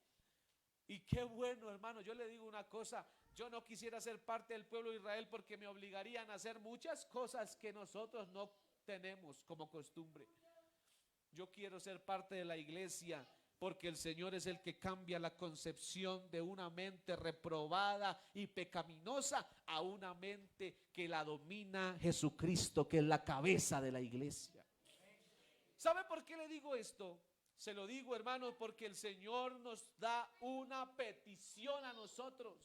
A: Y qué bueno, hermano, yo le digo una cosa, yo no quisiera ser parte del pueblo de Israel porque me obligarían a hacer muchas cosas que nosotros no tenemos como costumbre. Yo quiero ser parte de la iglesia porque el Señor es el que cambia la concepción de una mente reprobada y pecaminosa a una mente que la domina Jesucristo, que es la cabeza de la iglesia. ¿Sabe por qué le digo esto? Se lo digo, hermanos, porque el Señor nos da una petición a nosotros.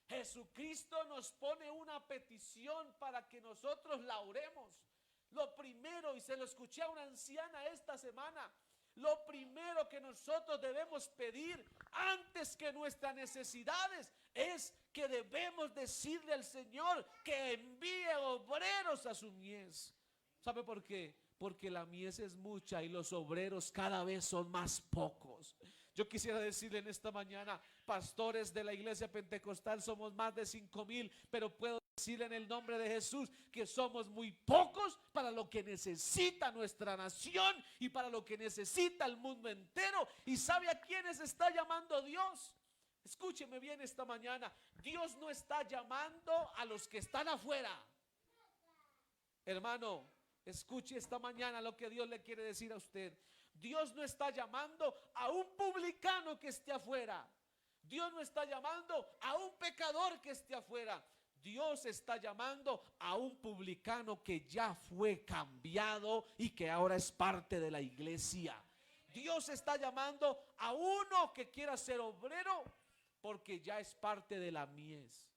A: Jesucristo nos pone una petición para que nosotros la oremos. Lo primero, y se lo escuché a una anciana esta semana, lo primero que nosotros debemos pedir antes que nuestras necesidades es que debemos decirle al Señor que envíe obreros a su mies. ¿Sabe por qué? Porque la mies es mucha y los obreros cada vez son más pocos. Yo quisiera decirle en esta mañana, pastores de la iglesia pentecostal, somos más de 5,000, pero puedo decirle en el nombre de Jesús que somos muy pocos para lo que necesita nuestra nación y para lo que necesita el mundo entero. ¿Y sabe a quiénes está llamando Dios? Escúcheme bien esta mañana, Dios no está llamando a los que están afuera. Hermano, escuche esta mañana lo que Dios le quiere decir a usted. Dios no está llamando a un publicano que esté afuera. Dios no está llamando a un pecador que esté afuera. Dios está llamando a un publicano que ya fue cambiado y que ahora es parte de la iglesia. Dios está llamando a uno que quiera ser obrero porque ya es parte de la mies.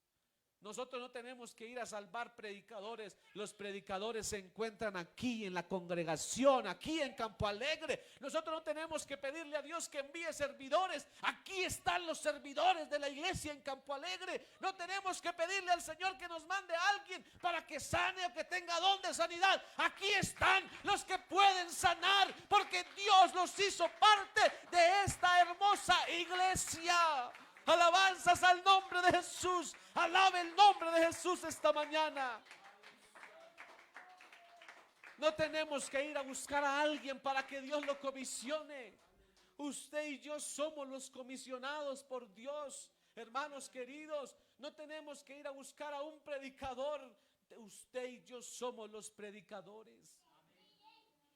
A: Nosotros no tenemos que ir a salvar predicadores. Los predicadores se encuentran aquí en la congregación, aquí en Campo Alegre. Nosotros no tenemos que pedirle a Dios que envíe servidores. Aquí están los servidores de la iglesia en Campo Alegre. No tenemos que pedirle al Señor que nos mande a alguien para que sane o que tenga don de sanidad. Aquí están los que pueden sanar porque Dios los hizo parte de esta hermosa iglesia. Alabanzas al nombre de Jesús. Alabe el nombre de Jesús esta mañana. No tenemos que ir a buscar a alguien para que Dios lo comisione. Usted y yo somos los comisionados por Dios. Hermanos queridos, no tenemos que ir a buscar a un predicador. Usted y yo somos los predicadores.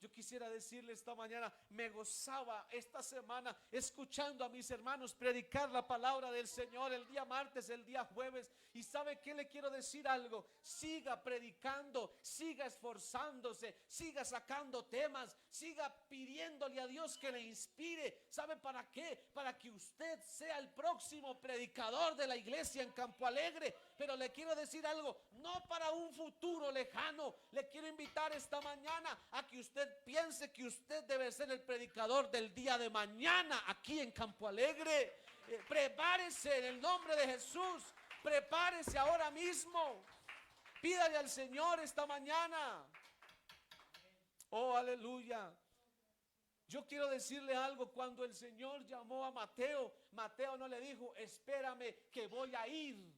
A: Yo quisiera decirle esta mañana, me gozaba esta semana escuchando a mis hermanos predicar la palabra del Señor el día martes, el día jueves. Y ¿sabe qué le quiero decir algo? Siga predicando, siga esforzándose, siga sacando temas, siga pidiéndole a Dios que le inspire. ¿Sabe para qué? Para que usted sea el próximo predicador de la iglesia en Campo Alegre. Pero le quiero decir algo, no para un futuro lejano. Le quiero invitar esta mañana a que usted piense que usted debe ser el predicador del día de mañana aquí en Campo Alegre. Prepárese en el nombre de Jesús. Prepárese ahora mismo. Pídale al Señor esta mañana. Oh, aleluya. Yo quiero decirle algo. Cuando el Señor llamó a Mateo, Mateo no le dijo, espérame que voy a ir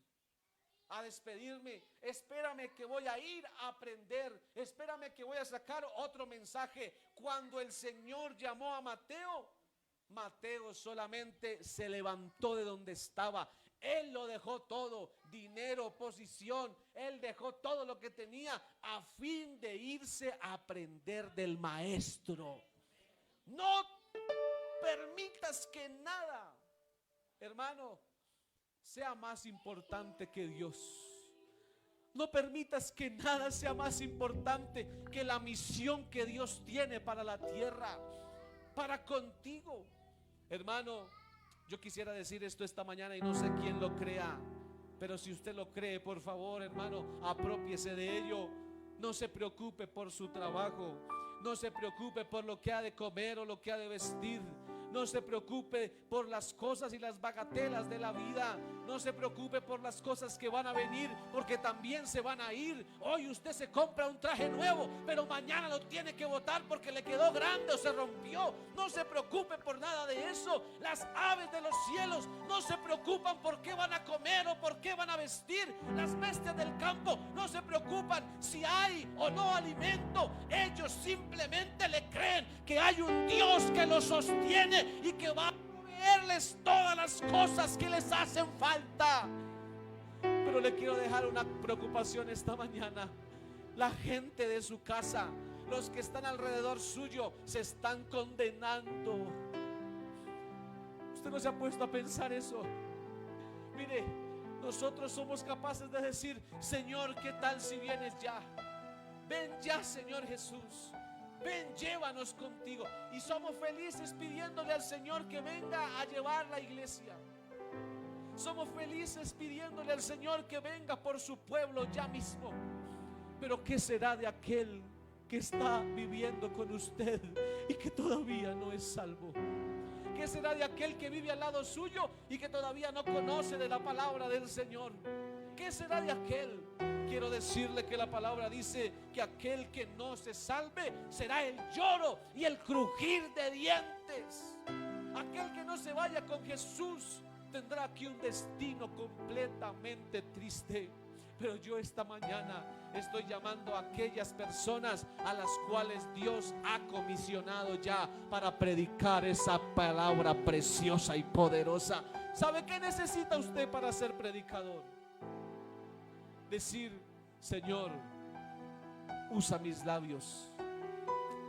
A: a despedirme, espérame que voy a ir a aprender, espérame que voy a sacar otro mensaje. Cuando el Señor llamó a Mateo, Mateo solamente se levantó de donde estaba. Él lo dejó todo, dinero, posición, él dejó todo lo que tenía a fin de irse a aprender del maestro. No permitas que nada, hermano, sea más importante que Dios. No permitas que nada sea más importante que la misión que Dios tiene para la tierra, para contigo. Hermano, yo quisiera decir esto esta mañana y no sé quién lo crea, pero si usted lo cree, por favor, hermano, aprópiese de ello. No se preocupe por su trabajo, no se preocupe por lo que ha de comer o lo que ha de vestir. No se preocupe por las cosas y las bagatelas de la vida. No se preocupe por las cosas que van a venir, porque también se van a ir. Hoy usted se compra un traje nuevo, pero mañana lo tiene que botar porque le quedó grande o se rompió. No se preocupe por nada de eso. Las aves de los cielos no se preocupan por qué van a comer o por qué van a vestir. Las bestias del campo no se preocupan si hay o no alimento. Ellos simplemente le creen que hay un Dios que los sostiene y que va a proveerles todas las cosas que les hacen falta. Pero le quiero dejar una preocupación esta mañana. La gente de su casa, los que están alrededor suyo, se están condenando. Usted no se ha puesto a pensar eso. Mire, nosotros somos capaces de decir: Señor, ¿qué tal si vienes ya? Ven ya, Señor Jesús. Ven, llévanos contigo. Y somos felices pidiéndole al Señor que venga a llevar la iglesia. Somos felices pidiéndole al Señor que venga por su pueblo ya mismo. Pero ¿qué será de aquel que está viviendo con usted y que todavía no es salvo? ¿Qué será de aquel que vive al lado suyo y que todavía no conoce de la palabra del Señor? ¿Qué será de aquel? Quiero decirle que la palabra dice que aquel que no se salve será el lloro y el crujir de dientes. Aquel que no se vaya con Jesús tendrá aquí un destino completamente triste. Pero yo esta mañana estoy llamando a aquellas personas a las cuales Dios ha comisionado ya para predicar esa palabra preciosa y poderosa. ¿Sabe qué necesita usted para ser predicador? Decir: Señor, usa mis labios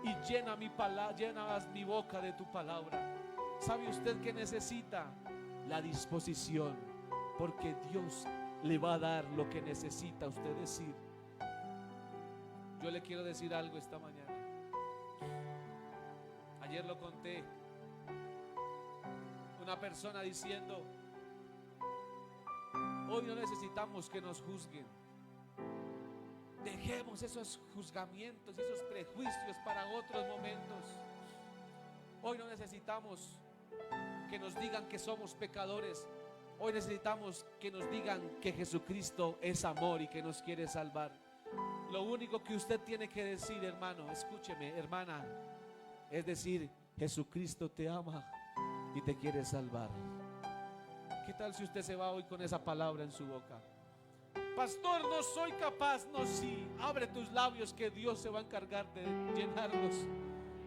A: y llena mi boca de tu palabra. ¿Sabe usted qué necesita? La disposición, porque Dios le va a dar lo que necesita usted decir. Yo le quiero decir algo esta mañana. Ayer lo conté. Una persona diciendo: hoy no necesitamos que nos juzguen. Dejemos esos juzgamientos y esos prejuicios para otros momentos. Hoy no necesitamos que nos digan que somos pecadores. Hoy necesitamos que nos digan que Jesucristo es amor y que nos quiere salvar. Lo único que usted tiene que decir, hermano, escúcheme, hermana, es decir: Jesucristo te ama y te quiere salvar. ¿Qué tal si usted se va hoy con esa palabra en su boca? Pastor, no soy capaz. No, sí, abre tus labios que Dios se va a encargar de llenarlos.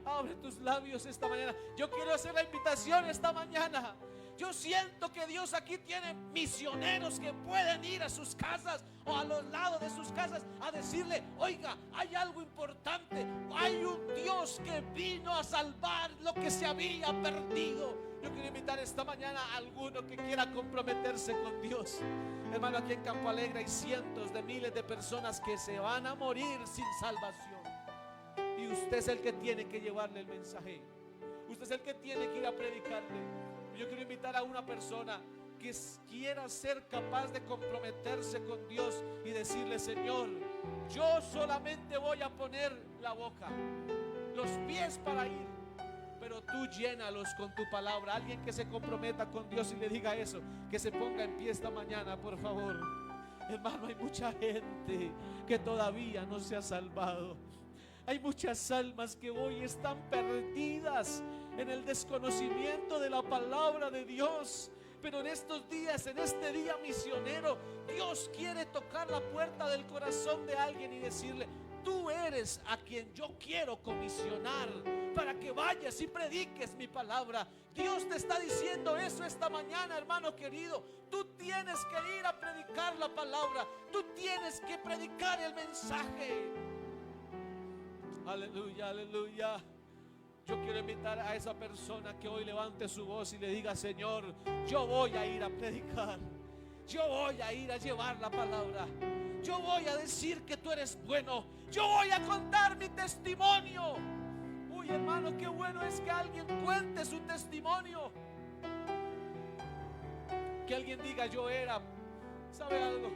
A: Abre tus labios esta mañana. Yo quiero hacer la invitación esta mañana. Yo siento que Dios aquí tiene misioneros que pueden ir a sus casas o a los lados de sus casas a decirle: oiga, hay algo importante. Hay un Dios que vino a salvar lo que se había perdido. Yo quiero invitar esta mañana a alguno que quiera comprometerse con Dios. Hermano, aquí en Campo Alegre hay cientos de miles de personas que se van a morir sin salvación. Y usted es el que tiene que llevarle el mensaje. Usted es el que tiene que ir a predicarle. Yo quiero invitar a una persona que quiera ser capaz de comprometerse con Dios y decirle: Señor, yo solamente voy a poner la boca, los pies para ir, pero tú llénalos con tu palabra. Alguien que se comprometa con Dios y le diga eso, que se ponga en pie esta mañana, por favor. Hermano, hay mucha gente que todavía no se ha salvado. Hay muchas almas que hoy están perdidas en el desconocimiento de la palabra de Dios. Pero en estos días, en este día misionero, Dios quiere tocar la puerta del corazón de alguien y decirle: tú eres a quien yo quiero comisionar para que vayas y prediques mi palabra. Dios te está diciendo eso esta mañana, hermano querido. Tú tienes que ir a predicar la palabra. Tú tienes que predicar el mensaje. Aleluya, aleluya. Yo quiero invitar a esa persona que hoy levante su voz y le diga: Señor, yo voy a ir a predicar. Yo voy a ir a llevar la palabra. Yo voy a decir que tú eres bueno. Yo voy a contar mi testimonio. Uy, hermano, qué bueno es que alguien cuente su testimonio. Que alguien diga: yo era. ¿Sabe algo?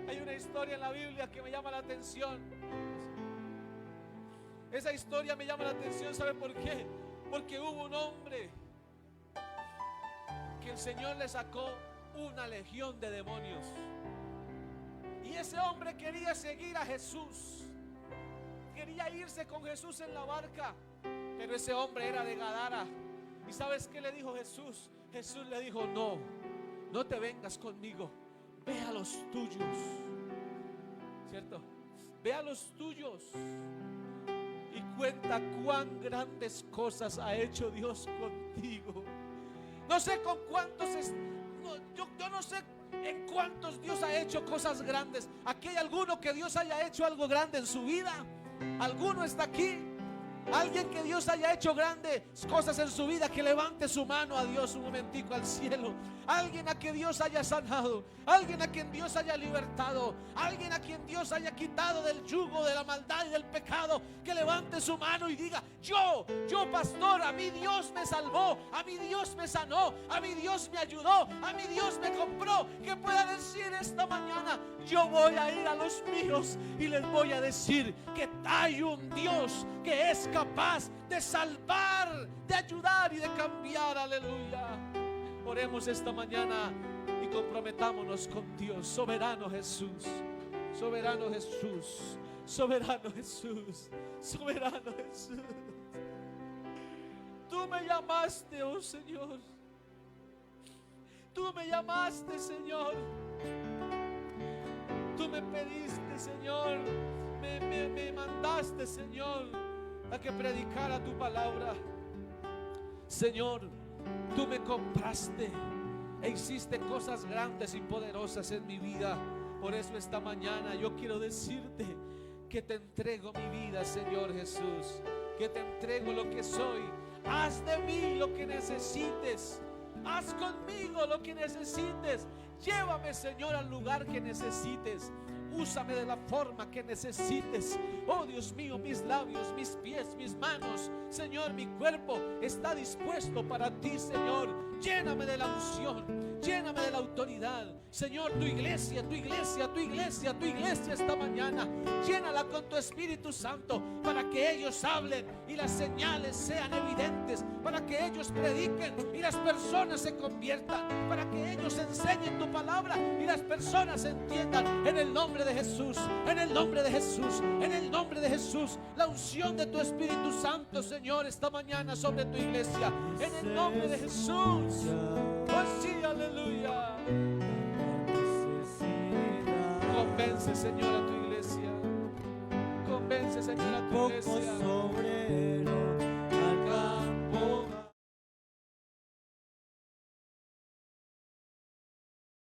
A: Hay una historia en la Biblia que me llama la atención. Esa historia me llama la atención, ¿sabe por qué? Porque hubo un hombre que el Señor le sacó una legión de demonios. Y ese hombre quería seguir a Jesús. Quería irse con Jesús en la barca. Pero ese hombre era de Gadara. ¿Y sabes qué le dijo Jesús? Jesús le dijo: no, no te vengas conmigo. Ve a los tuyos. ¿Cierto? Ve a los tuyos y cuenta cuán grandes cosas ha hecho Dios contigo. No sé con cuántos yo no sé en cuántos Dios ha hecho cosas grandes. Aquí hay alguno que Dios haya hecho algo grande en su vida. ¿Alguno está aquí? Alguien que Dios haya hecho grandes cosas en su vida, que levante su mano a Dios un momentico al cielo. Alguien a quien Dios haya sanado, alguien a quien Dios haya libertado, alguien a quien Dios haya quitado del yugo de la maldad y del pecado, que levante su mano y diga: yo pastor, a mí Dios me salvó, a mí Dios me sanó, a mí Dios me ayudó, a mí Dios me compró. Que pueda decir esta mañana: yo voy a ir a los míos y les voy a decir que hay un Dios que es capaz de salvar, de ayudar y de cambiar. Aleluya. Oremos esta mañana y comprometámonos con Dios. Soberano Jesús, soberano Jesús, soberano Jesús, soberano Jesús. Tú me llamaste, oh Señor. Tú me llamaste, Señor. Tú me pediste, Señor. Me mandaste, Señor, a que predicara tu palabra. Señor, tú me compraste e hiciste cosas grandes y poderosas en mi vida. Por eso esta mañana yo quiero decirte que te entrego mi vida, Señor Jesús, que te entrego lo que soy. Haz de mí lo que necesites. Haz conmigo lo que necesites. Llévame, Señor, al lugar que necesites. Úsame de la forma que necesites. Oh Dios mío, mis labios, mis pies, mis manos, Señor, mi cuerpo está dispuesto para ti, Señor. Lléname de la unción, lléname de la autoridad. Señor, tu iglesia, tu iglesia, tu iglesia, tu iglesia esta mañana, llénala con tu Espíritu Santo, para que ellos hablen y las señales sean evidentes, para que ellos prediquen y las personas se conviertan, para que ellos enseñen tu palabra y las personas entiendan. En el nombre de Jesús, en el nombre de Jesús, en el nombre de Jesús, la unción de tu Espíritu Santo, Señor, esta mañana sobre tu iglesia, en el nombre de Jesús. Oh sí, aleluya. Convence, Señor, a tu iglesia. Convence, Señor, a tu iglesia.